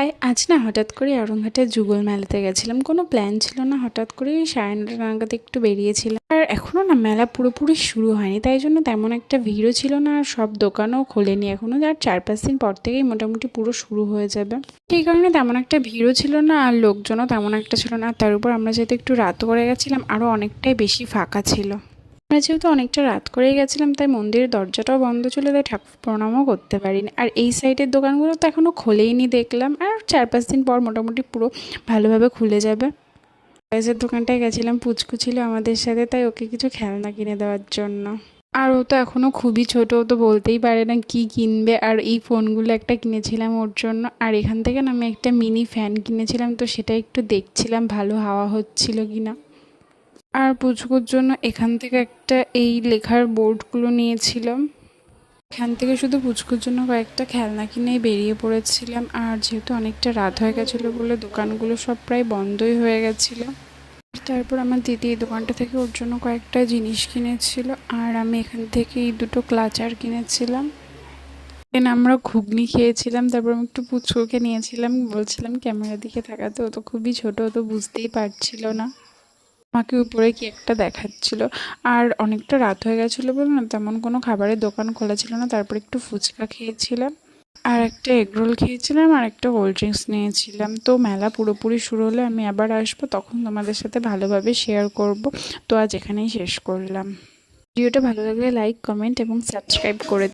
High, আজ না হঠাৎ করে অরংঘাটের যুগল মেলাতে গেছিলাম। কোনো প্ল্যান ছিল না, হঠাৎ করে 9:30 নাগাদ একটু বেরিয়েছিলাম। আর এখনও না মেলা পুরোপুরি শুরু হয়নি, তাই জন্য তেমন একটা ভিড়ও ছিল না, আর সব দোকানও খোলেনি এখনও। আর 4-5 দিন পর থেকেই মোটামুটি পুরো শুরু হয়ে যাবে। সেই কারণে তেমন একটা ভিড়ও ছিল না, আর লোকজনও তেমন একটা ছিল না। আর তার উপর আমরা যেহেতু একটু রাত করে গেছিলাম, আরও অনেকটাই বেশি ফাঁকা ছিল। আমরা যেহেতু অনেকটা রাত করেই গেছিলাম, তাই মন্দিরের দরজাটাও বন্ধ ছিল, তাই ঠাকুর প্রণামও করতে পারিনি। আর এই সাইডের দোকানগুলো তো এখনও খোলেইনি দেখলাম, আর 4-5 দিন পর মোটামুটি পুরো ভালোভাবে খুলে যাবে। টয়েসের দোকানটায় গেছিলাম, পুচকু ছিল আমাদের সাথে, তাই ওকে কিছু খেলনা কিনে দেওয়ার জন্য। আর ও তো এখনও খুবই ছোট, ও তো বলতেই পারে না কি কিনবে। আর এই ফোনগুলো একটা কিনেছিলাম ওর জন্য। আর এখান থেকে না আমি একটা মিনি ফ্যান কিনেছিলাম, তো সেটা একটু দেখছিলাম ভালো হাওয়া হচ্ছিল কিনা। আর পুচকুর জন্য এখান থেকে একটা এই লেখার বোর্ডগুলো নিয়েছিলাম। এখান থেকে শুধু পুচকুর জন্য কয়েকটা খেলনা কিনেই বেরিয়ে পড়েছিলাম। আর যেহেতু অনেকটা রাত হয়ে গেছিলো বলে দোকানগুলো সব প্রায় বন্ধই হয়ে গেছিলো। তারপর আমার দিদি এই দোকানটা থেকে ওর জন্য কয়েকটা জিনিস কিনেছিল, আর আমি এখান থেকে এই দুটো ক্লাচার কিনেছিলাম। দেন আমরা ঘুগনি খেয়েছিলাম। তারপর আমি একটু পুচকুকে নিয়েছিলাম, বলছিলাম ক্যামেরার দিকে তাকাতে, ও তো খুবই ছোট, ও তো বুঝতেই পারছিল না। আমাকে উপরে কি একটা দেখাচ্ছিল। আর অনেকটা রাত হয়ে গেছিলো বলে না তেমন কোনো খাবারের দোকান খোলা ছিল না। তারপর একটু ফুচকা খেয়েছিলাম, আর একটা এগরোল খেয়েছিলাম, আর একটা কোল্ড ড্রিঙ্কস নিয়েছিলাম। তো মেলা পুরোপুরি শুরু হলে আমি আবার আসবো, তখন তোমাদের সাথে ভালোভাবে শেয়ার করব। তো আজ এখানেই শেষ করলাম। ভিডিওটা ভালো লাগলে লাইক, কমেন্ট এবং সাবস্ক্রাইব করে